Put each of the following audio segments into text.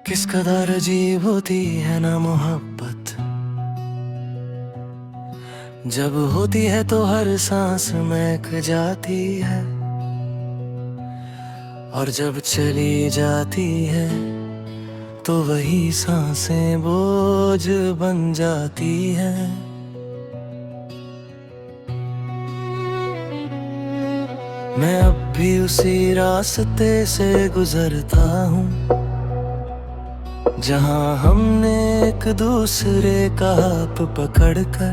किस कदर अजीब होती है ना मोहब्बत, जब होती है तो हर सांस महक जाती है, और जब चली जाती है तो वही सांसें बोझ बन जाती है। मैं अब भी उसी रास्ते से गुजरता हूँ जहाँ हमने एक दूसरे का हाथ पकड़कर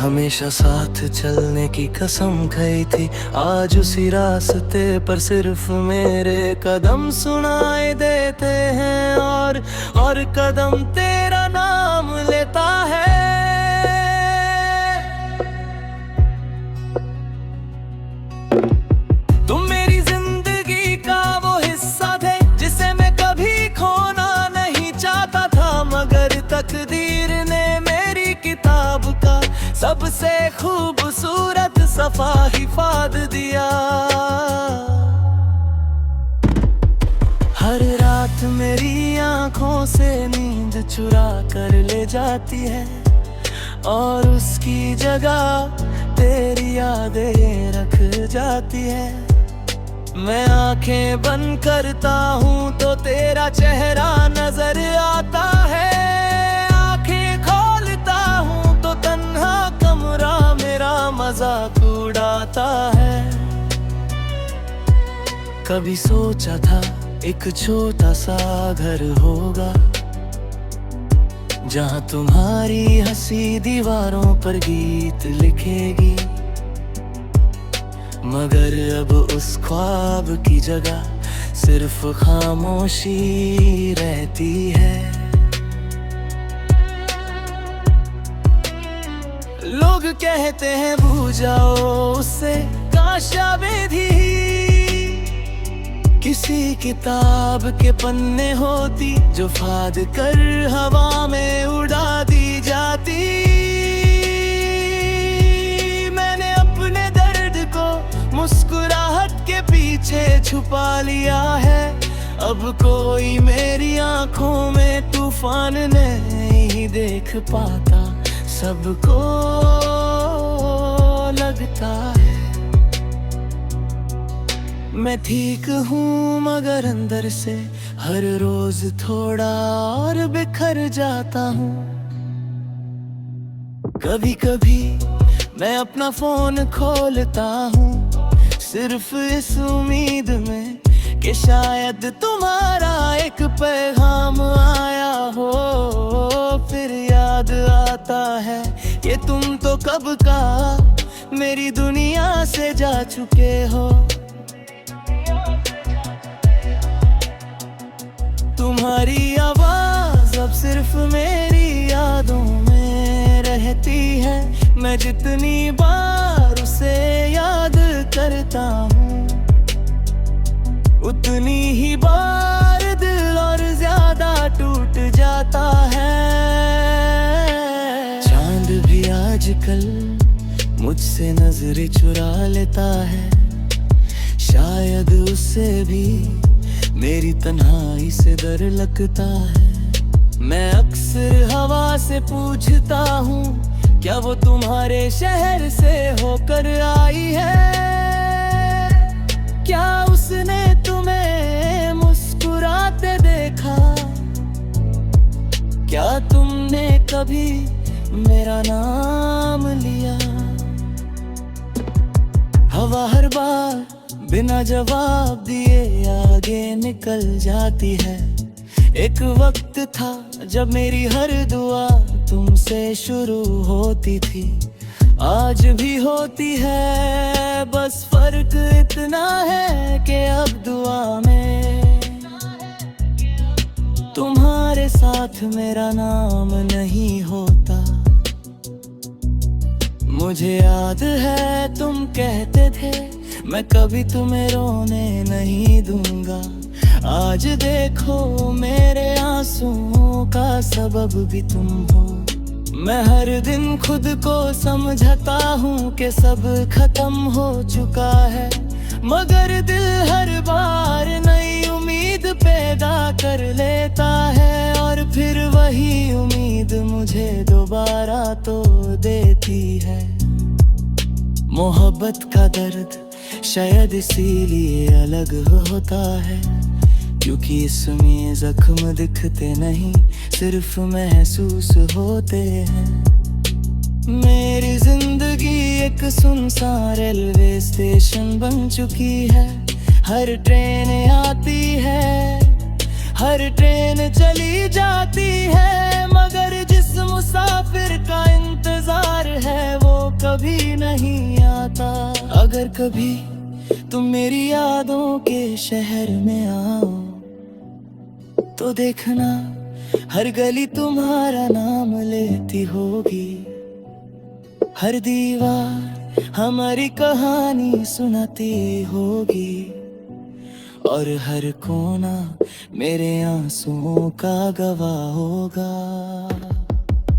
हमेशा साथ चलने की कसम खाई थी। आज उसी रास्ते पर सिर्फ मेरे कदम सुनाई देते हैं और कदम तेरा नाम लेता है। तुम मेरी जिंदगी का वो हिस्सा थे जिसे मैं कभी खोना नहीं चाहता था, मगर तकदीर ने मेरी किताब का सबसे खूबसूरत सफा हिफाद दिया। हर रात मेरी आंखों से नींद चुरा कर ले जाती है, और उसकी जगह तेरी यादें रख जाती है। मैं आंखें बंद करता हूँ तो तेरा चेहरा नजर आता है, आंखें खोलता हूँ तो तन्हा कमरा मेरा मजाक उड़ाता है। कभी सोचा था एक छोटा सा घर होगा जहाँ तुम्हारी हंसी दीवारों पर गीत लिखेगी, मगर अब उस ख्वाब की जगह सिर्फ खामोशी रहती है। लोग कहते हैं भूल जाओ उससे, काश यादें थी किसी किताब के पन्ने होती जो फाड़ कर हवा में उड़ा दी जाती। मैंने अपने दर्द को मुस्कुराहट के पीछे छुपा लिया है, अब कोई मेरी आंखों में तूफान नहीं देख पाता, सबको लगता है मैं ठीक हूँ, मगर अंदर से हर रोज थोड़ा और बिखर जाता हूँ। कभी कभी मैं अपना फोन खोलता हूँ सिर्फ इस उम्मीद में कि शायद तुम्हारा एक पैगाम आया हो। फिर याद आता है कि तुम तो कब का मेरी दुनिया से जा चुके हो। तुम्हारी आवाज अब सिर्फ मेरी यादों में रहती है, मैं जितनी बार उसे याद करता हूँ उतनी ही बार दिल और ज्यादा टूट जाता है। चांद भी आजकल मुझसे नजरें चुरा लेता है, शायद उससे भी मेरी तन्हाई से डर लगता है। मैं अक्सर हवा से पूछता हूँ क्या वो तुम्हारे शहर से होकर आई है, क्या उसने तुम्हें मुस्कुराते देखा, क्या तुमने कभी मेरा नाम लिया। हवा हर बार बिना जवाब दिए आगे निकल जाती है। एक वक्त था जब मेरी हर दुआ तुमसे शुरू होती थी, आज भी होती है, बस फर्क इतना है कि अब दुआ में तुम्हारे साथ मेरा नाम नहीं होता। मुझे याद है तुम कहते थे मैं कभी तुम्हें रोने नहीं दूंगा, आज देखो मेरे आंसुओं का सबब भी तुम हो। मैं हर दिन खुद को समझता हूँ कि सब खत्म हो चुका है, मगर दिल हर बार नई उम्मीद पैदा देती है। मोहब्बत का दर्द शायद इसीलिए अलग होता है, क्योंकि इसमें जख्म दिखते नहीं, सिर्फ महसूस होते हैं। मेरी जिंदगी एक सुनसान रेलवे स्टेशन बन चुकी है। हर ट्रेन आती है, हर ट्रेन चली जाती है, मगर जिस मुसाफिर का इंतजार है वो कभी नहीं आता। अगर कभी तुम मेरी यादों के शहर में आओ तो देखना हर गली तुम्हारा नाम लेती होगी, हर दीवार हमारी कहानी सुनाती होगी, और हर कोना मेरे आंसुओं का गवाह होगा।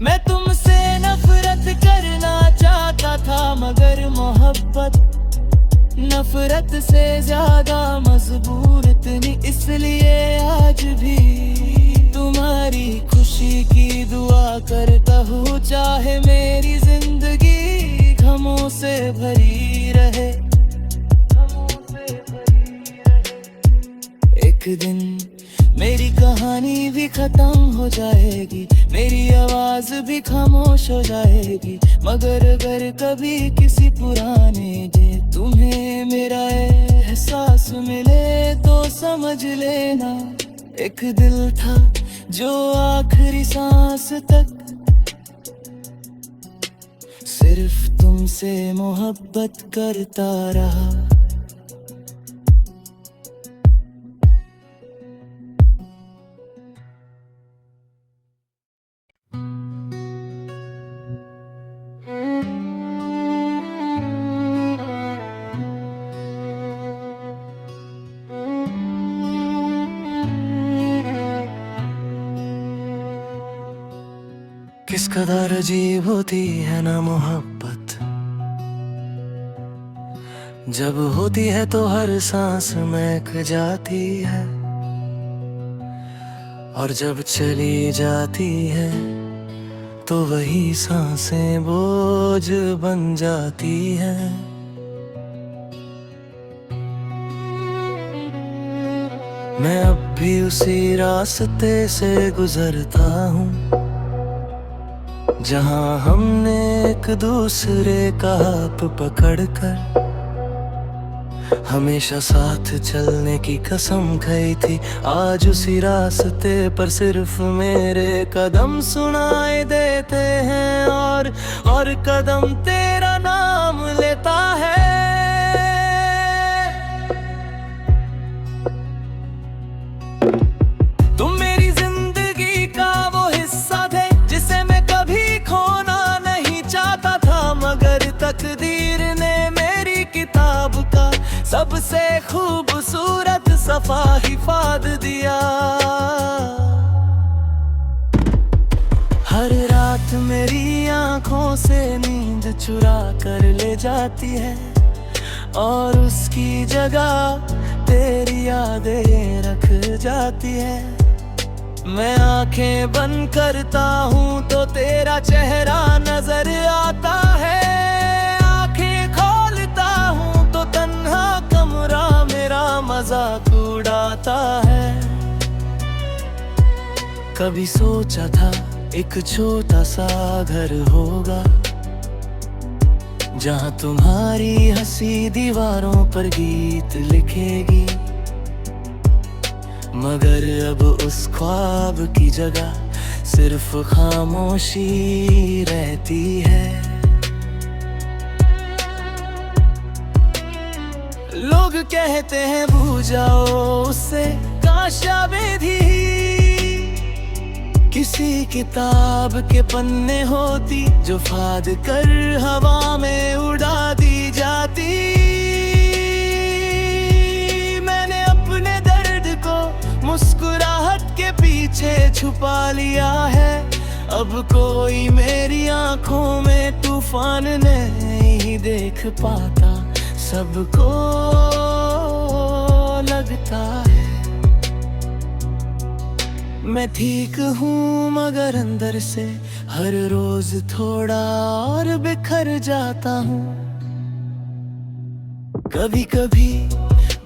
मैं तुमसे नफरत करना चाहता था, मगर मोहब्बत नफरत से ज्यादा मजबूर इतनी, इसलिए आज भी तुम्हारी खुशी की दुआ करता हूँ। चाहे मेरी जिंदगी गमों से भरी रहे, एक दिन मेरी कहानी भी खत्म हो जाएगी, मेरी आवाज भी खामोश हो जाएगी, मगर अगर कभी किसी पुराने जे तुम्हें मेरा एहसास मिले तो समझ लेना एक दिल था जो आखिरी सांस तक सिर्फ तुमसे मोहब्बत करता रहा। किस कदर अजीब होती है ना मोहब्बत, जब होती है तो हर सांस महक जाती है, और जब चली जाती है तो वही सांसें बोझ बन जाती है। मैं अब भी उसी रास्ते से गुजरता हूँ जहाँ हमने एक दूसरे का हाथ पकड़कर हमेशा साथ चलने की कसम खाई थी। आज उसी रास्ते पर सिर्फ मेरे कदम सुनाई देते हैं, और कदम तेरा नाम लेता है। तुम मेरी जिंदगी का वो हिस्सा थे जिसे मैं कभी खोना नहीं चाहता था, मगर तकदीर ने मेरी किताब का सबसे खूबसूरत सफा हिफाज दिया। हर रात मेरी आंखों से नींद चुरा कर ले जाती है, और उसकी जगह तेरी यादें रख जाती है। मैं आंखें बंद करता हूँ तो तेरा चेहरा नजर आता है, आंखें खोलता हूँ तो तन्हा कमरा मेरा मजाक उड़ाता है। कभी सोचा था एक छोटा सा घर होगा जहाँ तुम्हारी हंसी दीवारों पर गीत लिखेगी, मगर अब उस ख्वाब की जगह सिर्फ खामोशी रहती है। लोग कहते हैं भूल जाओ उससे काश यादें थी, किसी किताब के पन्ने होती जो फाड़ कर हवा में उड़ा दी जाती। मैंने अपने दर्द को मुस्कुराहट के पीछे छुपा लिया है, अब कोई मेरी आंखों में तूफान नहीं देख पाता। सबको लगता है मैं ठीक हूँ मगर अंदर से हर रोज थोड़ा और बिखर जाता हूँ। कभी कभी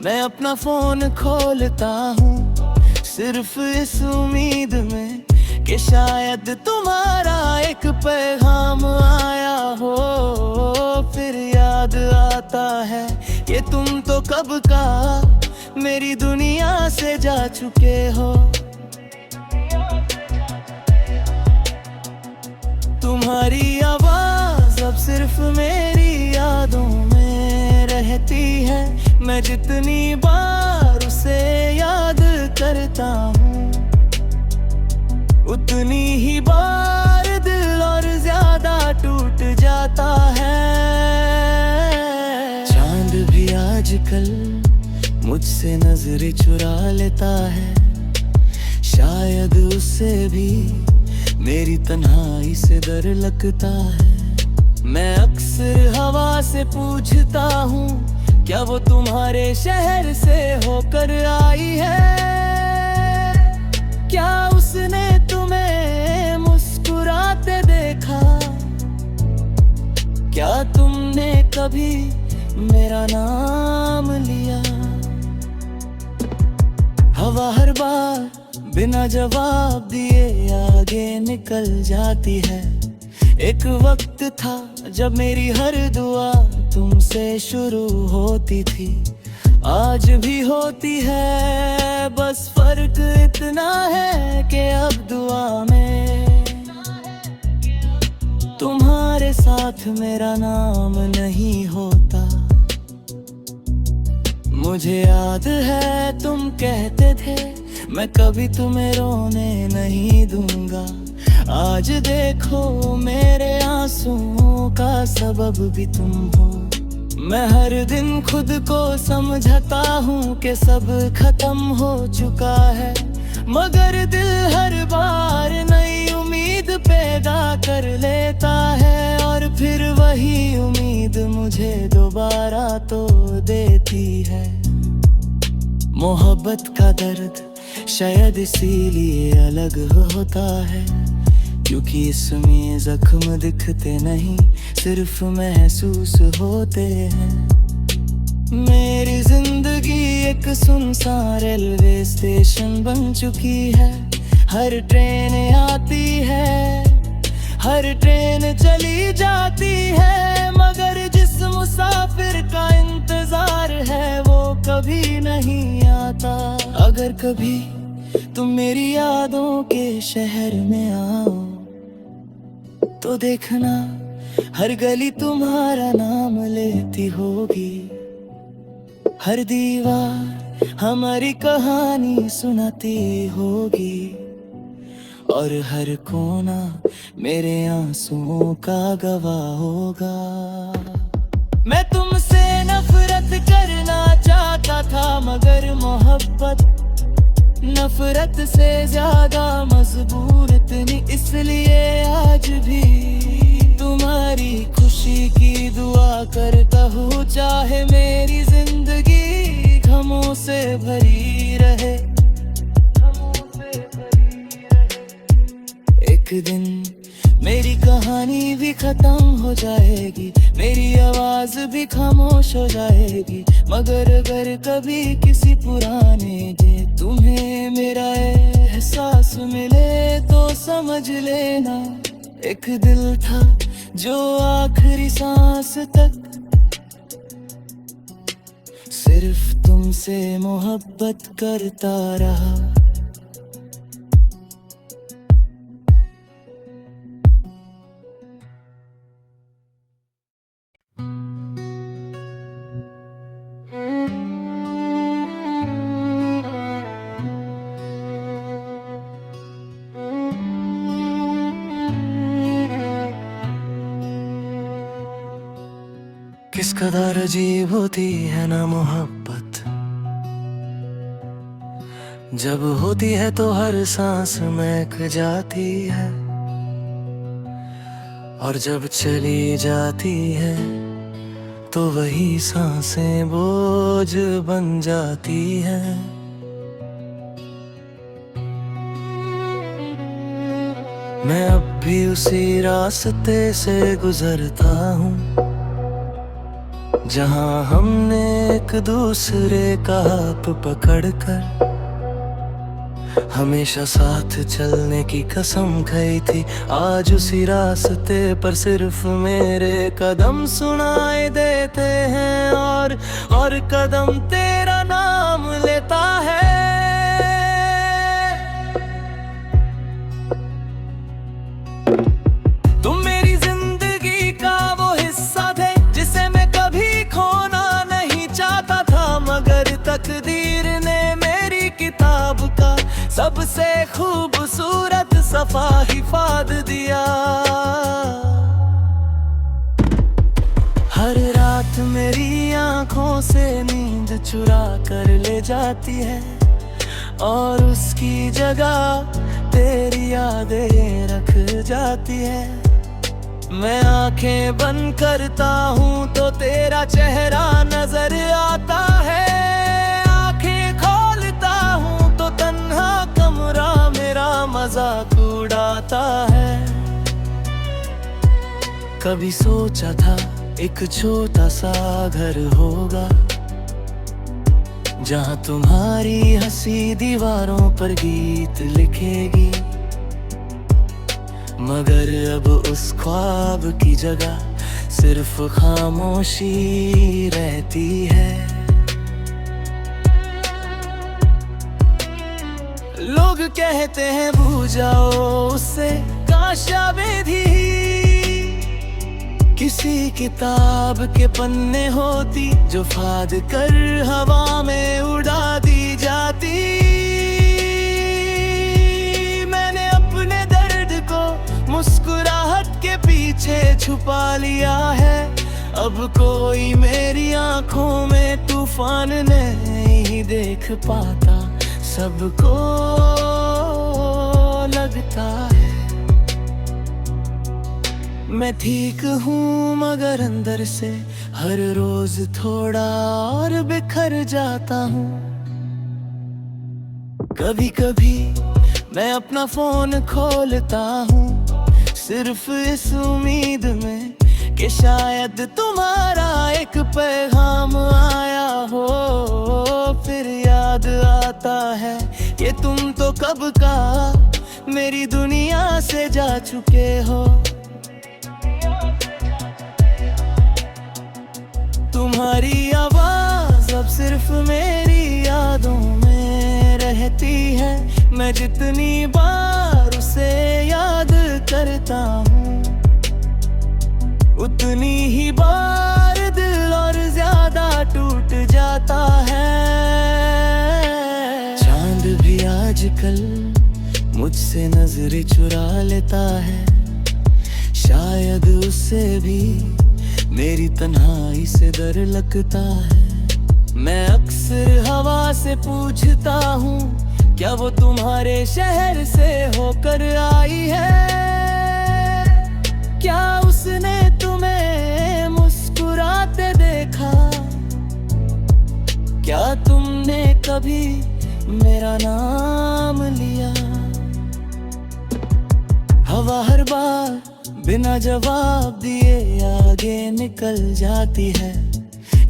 मैं अपना फोन खोलता हूँ सिर्फ इस उम्मीद में कि शायद तुम्हारा एक पैगाम आया हो। फिर याद आता है कि तुम तो कब का मेरी दुनिया से जा चुके हो। तुम्हारी आवाज अब सिर्फ मेरी यादों में रहती है। मैं जितनी बार उसे याद करता हूँ उतनी ही बार दिल और ज्यादा टूट जाता है। चांद भी आजकल मुझसे नजरें चुरा लेता है, शायद उससे भी मेरी तन्हाई से डर लगता है। मैं अक्सर हवा से पूछता हूँ क्या वो तुम्हारे शहर से होकर आई है। क्या उसने तुम्हें मुस्कुराते देखा, क्या तुमने कभी मेरा नाम लिया। हवा हर बार बिना जवाब दिए आगे निकल जाती है। एक वक्त था जब मेरी हर दुआ तुमसे शुरू होती थी, आज भी होती है। बस फर्क इतना है कि अब दुआ में तुम्हारे साथ मेरा नाम नहीं होता। मुझे याद है तुम कहते थे मैं कभी तुम्हें रोने नहीं दूंगा। आज देखो मेरे आंसुओं का सबब भी तुम हो। मैं हर दिन खुद को समझता हूँ कि सब खत्म हो चुका है, मगर दिल हर बार नई उम्मीद पैदा कर लेता है। और फिर वही उम्मीद मुझे दोबारा तो देती है। मोहब्बत का दर्द शायद इसीलिए अलग होता है, क्योंकि इसमें जख्म दिखते नहीं सिर्फ महसूस होते हैं। मेरी जिंदगी एक सुनसान रेलवे स्टेशन बन चुकी है। हर ट्रेन आती है, हर ट्रेन चली जाती है, मगर जिस मुसाफिर का इंतजार है वो कभी नहीं आता। अगर कभी तुम मेरी यादों के शहर में आओ तो देखना हर गली तुम्हारा नाम लेती होगी। हर दीवार हमारी कहानी सुनाती होगी, और हर कोना मेरे आंसुओं का गवाह होगा। मैं तुमसे नफरत करना चाहता था, मगर मोहब्बत नफरत से ज्यादा मजबूर इतनी, इसलिए आज भी तुम्हारी खुशी की दुआ करता हूँ। चाहे मेरी जिंदगी गमों से भरी रहे, एक दिन मेरी कहानी भी खत्म हो जाएगी, मेरी आवाज भी खामोश हो जाएगी। मगर अगर कभी किसी पुराने जे तुम्हें मेरा एहसास मिले तो समझ लेना एक दिल था जो आखिरी सांस तक सिर्फ तुमसे मोहब्बत करता रहा। किस कदर अजीब होती है ना मोहब्बत, जब होती है तो हर सांस महक जाती है, और जब चली जाती है तो वही सांसें बोझ बन जाती है। मैं अब भी उसी रास्ते से गुजरता हूँ जहाँ हमने एक दूसरे का हाथ पकड़कर हमेशा साथ चलने की कसम खाई थी। आज उसी रास्ते पर सिर्फ मेरे कदम सुनाई देते हैं और कदम तेरा नाम लेता है। तुम मेरी जिंदगी का वो हिस्सा थे जिसे मैं कभी खोना नहीं चाहता था, मगर तकदीर ने मेरी किताब का सबसे खूबसूरत सफा हिफाज दिया। हर रात मेरी आंखों से नींद चुरा कर ले जाती है और उसकी जगह तेरी यादें रख जाती है। मैं आंखें बंद करता हूँ तो तेरा चेहरा नजर आता है, आंखें खोलता हूँ तो तन्हा कमरा मेरा मजाक उड़ाता है। कभी सोचा था एक छोटा सा घर होगा जहाँ तुम्हारी हंसी दीवारों पर गीत लिखेगी, मगर अब उस ख्वाब की जगह सिर्फ खामोशी रहती है। लोग कहते हैं भूल जाओ उससे, काश आवेदी किसी किताब के पन्ने होती जो फाड़ कर हवा में उड़ा दी जाती। मैंने अपने दर्द को मुस्कुराहट के पीछे छुपा लिया है, अब कोई मेरी आंखों में तूफान नहीं देख पाता, सबको लगता है मैं ठीक हूँ मगर अंदर से हर रोज थोड़ा और बिखर जाता हूँ। कभी कभी मैं अपना फोन खोलता हूँ सिर्फ इस उम्मीद में कि शायद तुम्हारा एक पैगाम आया हो। फिर याद आता है कि तुम तो कब का मेरी दुनिया से जा चुके हो। तुम्हारी आवाज अब सिर्फ मेरी यादों में रहती है, मैं जितनी बार उसे याद करता हूँ उतनी ही बार दिल और ज्यादा टूट जाता है। चांद भी आजकल मुझसे नजरें चुरा लेता है, शायद उससे भी मेरी तन्हाई से डर लगता है। मैं अक्सर हवा से पूछता हूँ क्या वो तुम्हारे शहर से होकर आई है, क्या उसने तुम्हें मुस्कुराते देखा, क्या तुमने कभी मेरा नाम लिया। हवा हर बार बिना जवाब दिए आगे निकल जाती है।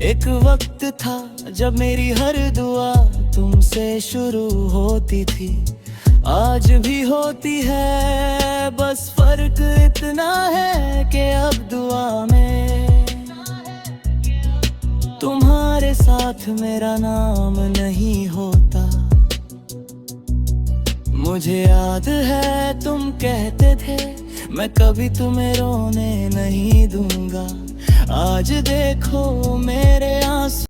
एक वक्त था जब मेरी हर दुआ तुमसे शुरू होती थी, आज भी होती है, बस फर्क इतना है कि अब दुआ में तुम्हारे साथ मेरा नाम नहीं होता। मुझे याद है तुम कहते थे मैं कभी तुम्हें रोने नहीं दूंगा, आज देखो मेरे आंसू